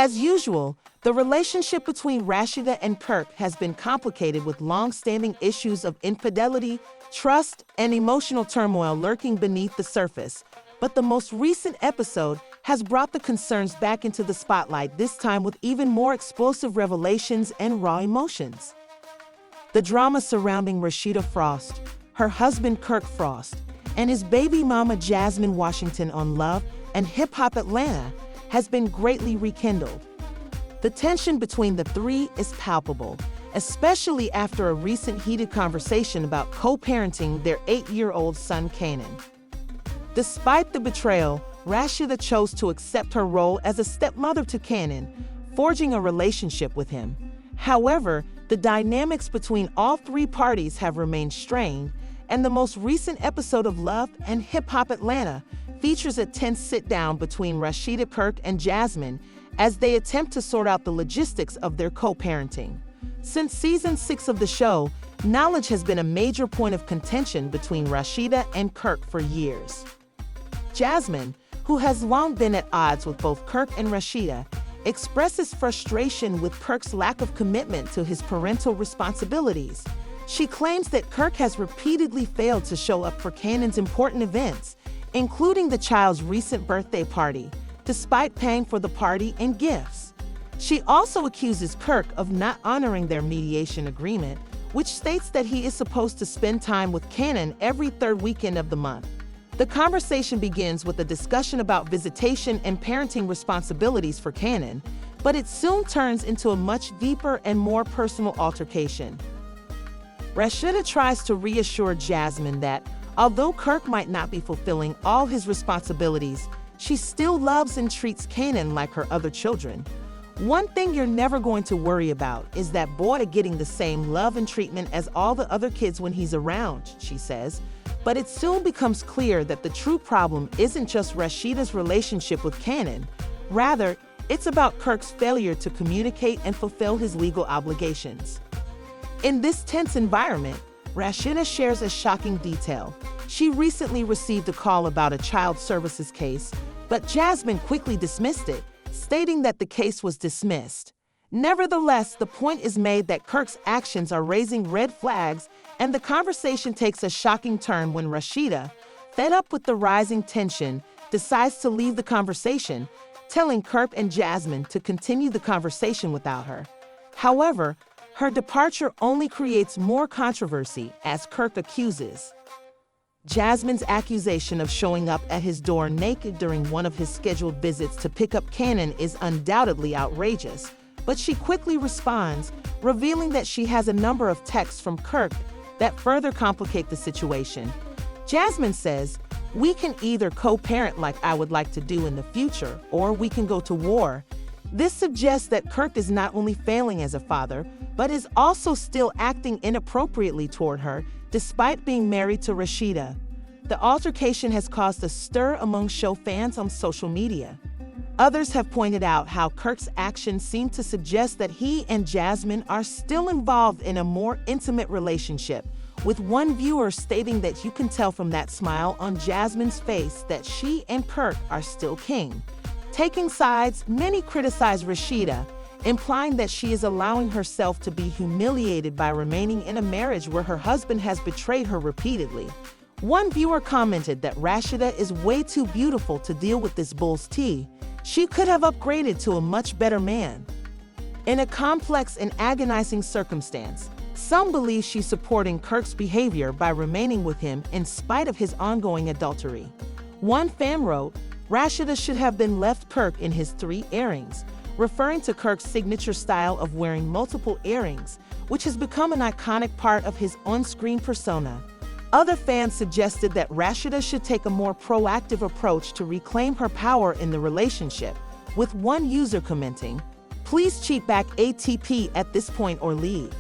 As usual, the relationship between Rasheeda and Kirk has been complicated with long-standing issues of infidelity, trust, and emotional turmoil lurking beneath the surface. But the most recent episode has brought the concerns back into the spotlight, this time with even more explosive revelations and raw emotions. The drama surrounding Rasheeda Frost, her husband Kirk Frost, and his baby mama Jasmine Washington on Love and Hip Hop Atlanta has been greatly rekindled. The tension between the three is palpable, especially after a recent heated conversation about co-parenting their 8-year-old son Kanan. Despite the betrayal, Rasheeda chose to accept her role as a stepmother to Kanan, forging a relationship with him. However, the dynamics between all three parties have remained strained, and the most recent episode of Love and Hip Hop Atlanta features a tense sit-down between Rasheeda, Kirk, and Jasmine as they attempt to sort out the logistics of their co-parenting. Since season 6 of the show, knowledge has been a major point of contention between Rasheeda and Kirk for years. Jasmine, who has long been at odds with both Kirk and Rasheeda, expresses frustration with Kirk's lack of commitment to his parental responsibilities. She claims that Kirk has repeatedly failed to show up for Kanan's important events, including the child's recent birthday party, despite paying for the party and gifts. She also accuses Kirk of not honoring their mediation agreement, which states that he is supposed to spend time with Kanan every third weekend of the month. The conversation begins with a discussion about visitation and parenting responsibilities for Kanan, but it soon turns into a much deeper and more personal altercation. Rasheeda tries to reassure Jasmine that, although Kirk might not be fulfilling all his responsibilities, she still loves and treats Kanan like her other children. One thing you're never going to worry about is that boy getting the same love and treatment as all the other kids when he's around, she says. But it soon becomes clear that the true problem isn't just Rasheeda's relationship with Kanan. Rather, it's about Kirk's failure to communicate and fulfill his legal obligations. In this tense environment, Rasheeda shares a shocking detail. She recently received a call about a child services case, but Jasmine quickly dismissed it, stating that the case was dismissed. Nevertheless, the point is made that Kirk's actions are raising red flags, and the conversation takes a shocking turn when Rasheeda, fed up with the rising tension, decides to leave the conversation, telling Kirk and Jasmine to continue the conversation without her. However, her departure only creates more controversy, as Kirk accuses Jasmine's accusation of showing up at his door naked during one of his scheduled visits to pick up Kanan is undoubtedly outrageous, but she quickly responds, revealing that she has a number of texts from Kirk that further complicate the situation. Jasmine says, "We can either co-parent like I would like to do in the future, or we can go to war." This suggests that Kirk is not only failing as a father, but is also still acting inappropriately toward her, despite being married to Rasheeda. The altercation has caused a stir among show fans on social media. Others have pointed out how Kirk's actions seem to suggest that he and Jasmine are still involved in a more intimate relationship, with one viewer stating that you can tell from that smile on Jasmine's face that she and Kirk are still king. Taking sides, many criticize Rasheeda, implying that she is allowing herself to be humiliated by remaining in a marriage where her husband has betrayed her repeatedly. One viewer commented that Rasheeda is way too beautiful to deal with this bull's tea. She could have upgraded to a much better man. In a complex and agonizing circumstance, some believe she's supporting Kirk's behavior by remaining with him in spite of his ongoing adultery. One fan wrote, "Rasheeda should have been left Kirk in his 3 earrings," referring to Kirk's signature style of wearing multiple earrings, which has become an iconic part of his on-screen persona. Other fans suggested that Rasheeda should take a more proactive approach to reclaim her power in the relationship, with one user commenting, "Please cheat back ATP at this point or leave."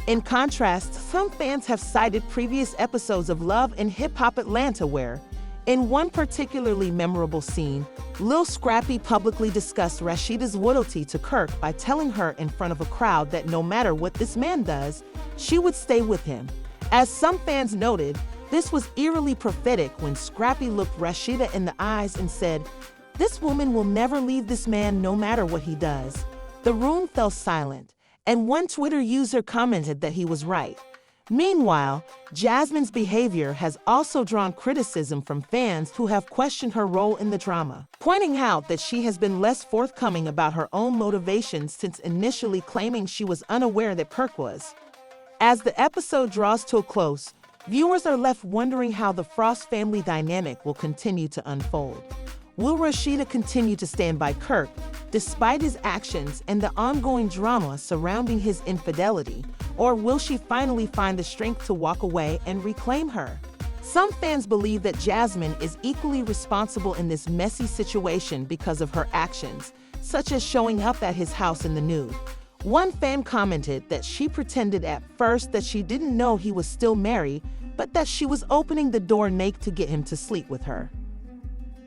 In contrast, some fans have cited previous episodes of Love and Hip Hop Atlanta where, in one particularly memorable scene, Lil Scrappy publicly discussed Rasheeda's loyalty to Kirk by telling her in front of a crowd that no matter what this man does, she would stay with him. As some fans noted, this was eerily prophetic when Scrappy looked Rasheeda in the eyes and said, This woman will never leave this man no matter what he does. The room fell silent, and one Twitter user commented that he was right. Meanwhile, Jasmine's behavior has also drawn criticism from fans who have questioned her role in the drama, pointing out that she has been less forthcoming about her own motivations since initially claiming she was unaware that Kirk was. As the episode draws to a close, viewers are left wondering how the Frost family dynamic will continue to unfold. Will Rasheeda continue to stand by Kirk, despite his actions and the ongoing drama surrounding his infidelity, or will she finally find the strength to walk away and reclaim her? Some fans believe that Jasmine is equally responsible in this messy situation because of her actions, such as showing up at his house in the nude. One fan commented that she pretended at first that she didn't know he was still married, but that she was opening the door naked to get him to sleep with her.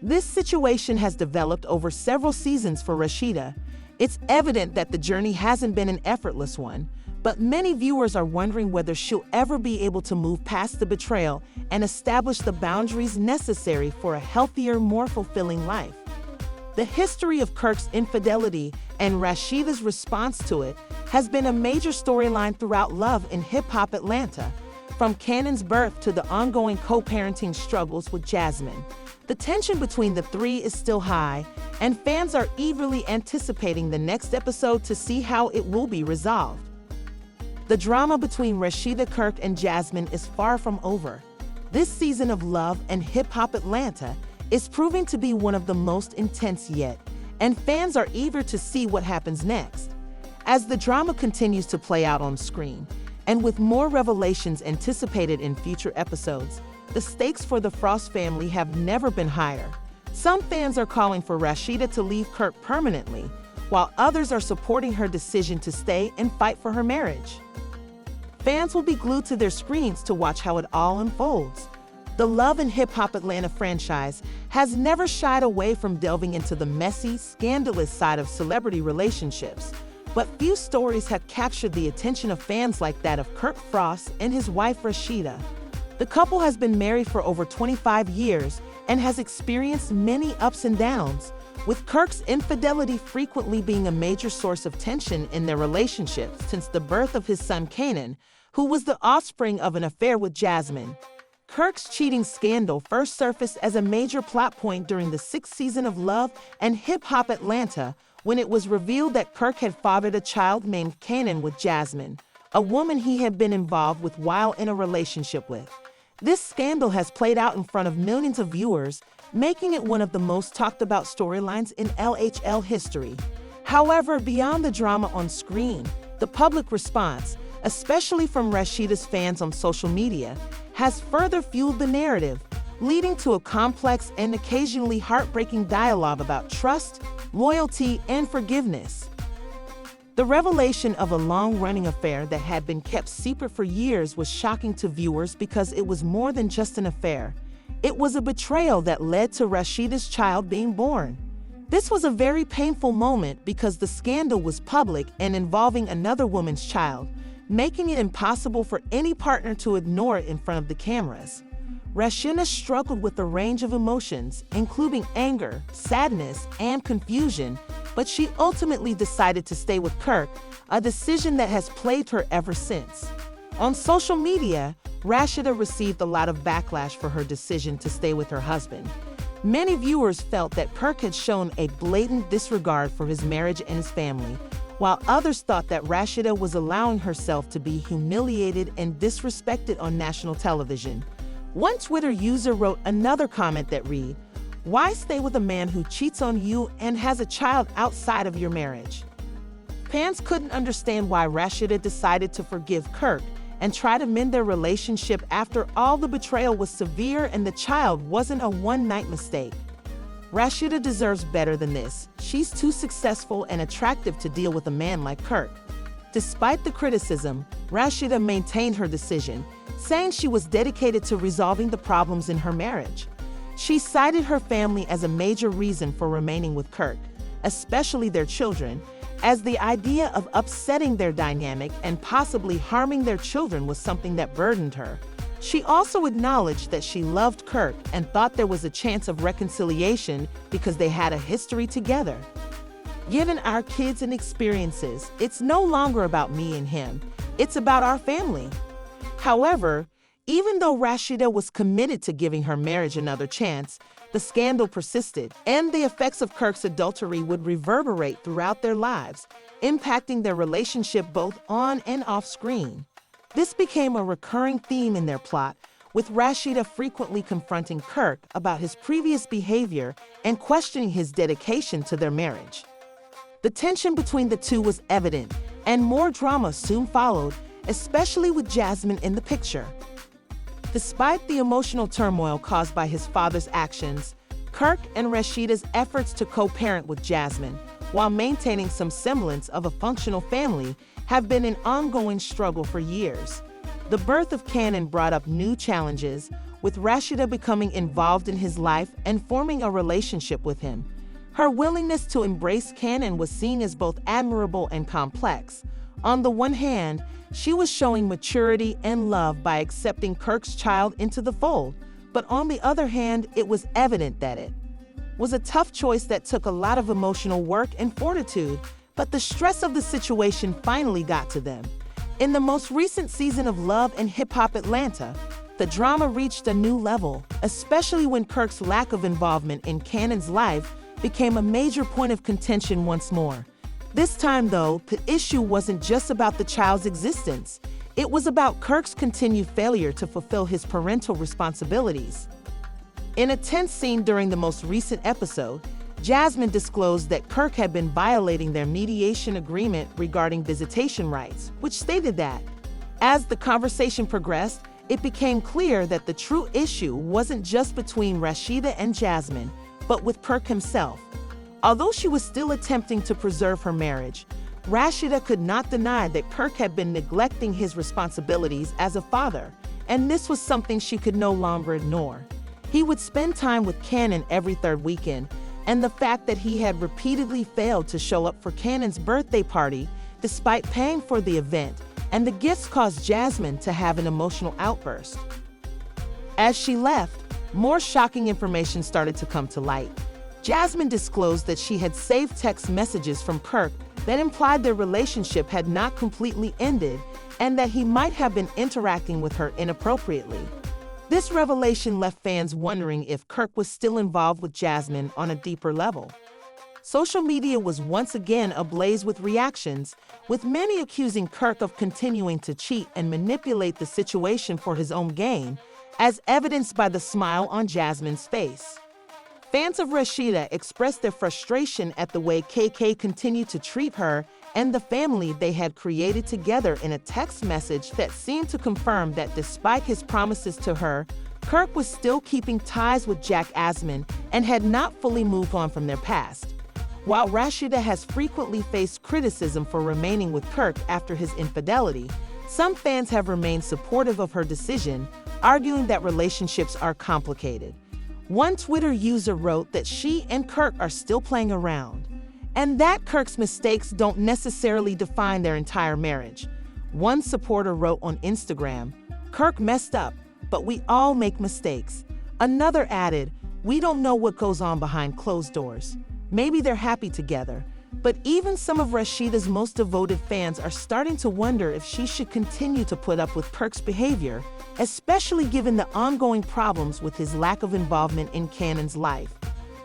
This situation has developed over several seasons for Rasheeda. It's evident that the journey hasn't been an effortless one, but many viewers are wondering whether she'll ever be able to move past the betrayal and establish the boundaries necessary for a healthier, more fulfilling life. The history of Kirk's infidelity and Rasheeda's response to it has been a major storyline throughout Love and Hip Hop Atlanta, from Cannon's birth to the ongoing co-parenting struggles with Jasmine. The tension between the three is still high, and fans are eagerly anticipating the next episode to see how it will be resolved. The drama between Rasheeda, Kirk, and Jasmine is far from over. This season of Love and Hip Hop Atlanta is proving to be one of the most intense yet, and fans are eager to see what happens next. As the drama continues to play out on screen, and with more revelations anticipated in future episodes, the stakes for the Frost family have never been higher. Some fans are calling for Rasheeda to leave Kirk permanently, while others are supporting her decision to stay and fight for her marriage. Fans will be glued to their screens to watch how it all unfolds. The Love and Hip Hop Atlanta franchise has never shied away from delving into the messy, scandalous side of celebrity relationships, but few stories have captured the attention of fans like that of Kirk Frost and his wife Rasheeda. The couple has been married for over 25 years and has experienced many ups and downs, with Kirk's infidelity frequently being a major source of tension in their relationship since the birth of his son Cannon, who was the offspring of an affair with Jasmine. Kirk's cheating scandal first surfaced as a major plot point during the 6th season of Love and Hip Hop Atlanta, when it was revealed that Kirk had fathered a child named Cannon with Jasmine, a woman he had been involved with while in a relationship with. This scandal has played out in front of millions of viewers, making it one of the most talked about storylines in LHL history. However, beyond the drama on screen, the public response, especially from Rasheeda's fans on social media, has further fueled the narrative, leading to a complex and occasionally heartbreaking dialogue about trust, loyalty, and forgiveness. The revelation of a long-running affair that had been kept secret for years was shocking to viewers because it was more than just an affair. It was a betrayal that led to Rasheeda's child being born. This was a very painful moment because the scandal was public and involving another woman's child, making it impossible for any partner to ignore it in front of the cameras. Rasheeda struggled with a range of emotions, including anger, sadness, and confusion, but she ultimately decided to stay with Kirk, a decision that has plagued her ever since. On social media, Rasheeda received a lot of backlash for her decision to stay with her husband. Many viewers felt that Kirk had shown a blatant disregard for his marriage and his family, while others thought that Rasheeda was allowing herself to be humiliated and disrespected on national television. One Twitter user wrote another comment that read, "Why stay with a man who cheats on you and has a child outside of your marriage?" Fans couldn't understand why Rasheeda decided to forgive Kirk and try to mend their relationship after all the betrayal was severe and the child wasn't a one-night mistake. Rasheeda deserves better than this. She's too successful and attractive to deal with a man like Kirk. Despite the criticism, Rasheeda maintained her decision, saying she was dedicated to resolving the problems in her marriage. She cited her family as a major reason for remaining with Kirk, especially their children, as the idea of upsetting their dynamic and possibly harming their children was something that burdened her. She also acknowledged that she loved Kirk and thought there was a chance of reconciliation because they had a history together. Given our kids and experiences, it's no longer about me and him, it's about our family. However, even though Rasheeda was committed to giving her marriage another chance, the scandal persisted, and the effects of Kirk's adultery would reverberate throughout their lives, impacting their relationship both on and off screen. This became a recurring theme in their plot, with Rasheeda frequently confronting Kirk about his previous behavior and questioning his dedication to their marriage. The tension between the two was evident, and more drama soon followed, especially with Jasmine in the picture. Despite the emotional turmoil caused by his father's actions, Kirk and Rasheeda's efforts to co-parent with Jasmine, while maintaining some semblance of a functional family, have been an ongoing struggle for years. The birth of Kanan brought up new challenges, with Rasheeda becoming involved in his life and forming a relationship with him. Her willingness to embrace Kanan was seen as both admirable and complex. On the one hand, she was showing maturity and love by accepting Kirk's child into the fold, but on the other hand, it was evident that it was a tough choice that took a lot of emotional work and fortitude, but the stress of the situation finally got to them. In the most recent season of Love and Hip Hop Atlanta, the drama reached a new level, especially when Kirk's lack of involvement in Kanan's life became a major point of contention once more. This time, though, the issue wasn't just about the child's existence. It was about Kirk's continued failure to fulfill his parental responsibilities. In a tense scene during the most recent episode, Jasmine disclosed that Kirk had been violating their mediation agreement regarding visitation rights, which stated that, as the conversation progressed, it became clear that the true issue wasn't just between Rasheeda and Jasmine, but with Kirk himself. Although she was still attempting to preserve her marriage, Rasheeda could not deny that Kirk had been neglecting his responsibilities as a father, and this was something she could no longer ignore. He would spend time with Kanan every third weekend, and the fact that he had repeatedly failed to show up for Kanan's birthday party despite paying for the event, and the gifts caused Jasmine to have an emotional outburst. As she left, more shocking information started to come to light. Jasmine disclosed that she had saved text messages from Kirk that implied their relationship had not completely ended and that he might have been interacting with her inappropriately. This revelation left fans wondering if Kirk was still involved with Jasmine on a deeper level. Social media was once again ablaze with reactions, with many accusing Kirk of continuing to cheat and manipulate the situation for his own gain, as evidenced by the smile on Jasmine's face. Fans of Rasheeda expressed their frustration at the way KK continued to treat her and the family they had created together in a text message that seemed to confirm that despite his promises to her, Kirk was still keeping ties with Jack Asman and had not fully moved on from their past. While Rasheeda has frequently faced criticism for remaining with Kirk after his infidelity, some fans have remained supportive of her decision, arguing that relationships are complicated. One Twitter user wrote that she and Kirk are still playing around, and that Kirk's mistakes don't necessarily define their entire marriage. One supporter wrote on Instagram, "Kirk messed up, but we all make mistakes." Another added, "We don't know what goes on behind closed doors. Maybe they're happy together." But even some of Rasheeda's most devoted fans are starting to wonder if she should continue to put up with Kirk's behavior, especially given the ongoing problems with his lack of involvement in Kanan's life.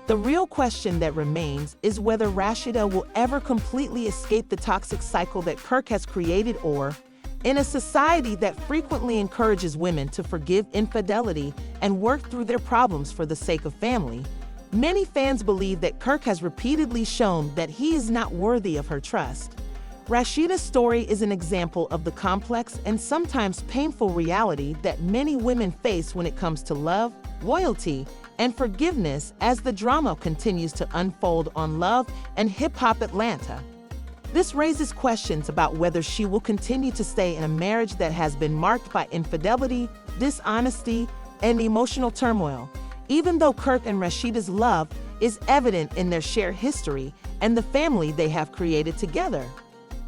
The real question that remains is whether Rasheeda will ever completely escape the toxic cycle that Kirk has created, or, in a society that frequently encourages women to forgive infidelity and work through their problems for the sake of family, many fans believe that Kirk has repeatedly shown that he is not worthy of her trust. Rasheeda's story is an example of the complex and sometimes painful reality that many women face when it comes to love, loyalty, and forgiveness as the drama continues to unfold on Love and Hip Hop Atlanta. This raises questions about whether she will continue to stay in a marriage that has been marked by infidelity, dishonesty, and emotional turmoil, even though Kirk and Rasheeda's love is evident in their shared history and the family they have created together.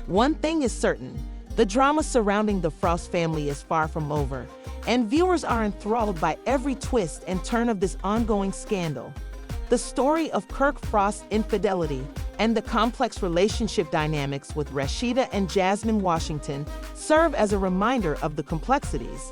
One thing is certain, the drama surrounding the Frost family is far from over, and viewers are enthralled by every twist and turn of this ongoing scandal. The story of Kirk Frost's infidelity and the complex relationship dynamics with Rasheeda and Jasmine Washington serve as a reminder of the complexities.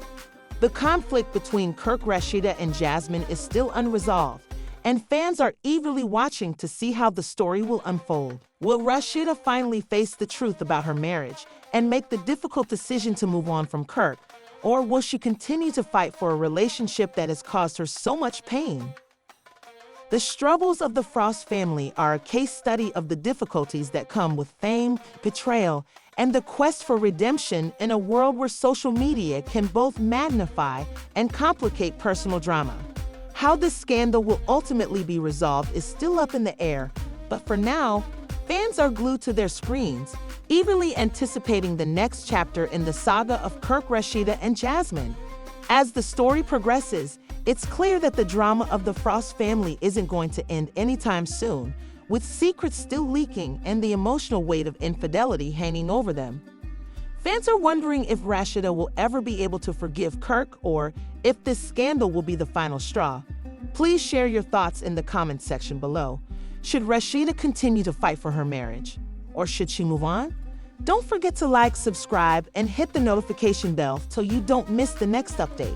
The conflict between Kirk, Rasheeda, and Jasmine is still unresolved, and fans are eagerly watching to see how the story will unfold. Will Rasheeda finally face the truth about her marriage and make the difficult decision to move on from Kirk, or will she continue to fight for a relationship that has caused her so much pain? The struggles of the Frost family are a case study of the difficulties that come with fame, betrayal, and the quest for redemption in a world where social media can both magnify and complicate personal drama. How this scandal will ultimately be resolved is still up in the air, but for now, fans are glued to their screens, eagerly anticipating the next chapter in the saga of Kirk, Rasheeda, and Jasmine. As the story progresses, it's clear that the drama of the Frost family isn't going to end anytime soon, with secrets still leaking and the emotional weight of infidelity hanging over them. Fans are wondering if Rasheeda will ever be able to forgive Kirk or if this scandal will be the final straw. Please share your thoughts in the comments section below. Should Rasheeda continue to fight for her marriage? Or should she move on? Don't forget to like, subscribe, and hit the notification bell so you don't miss the next update.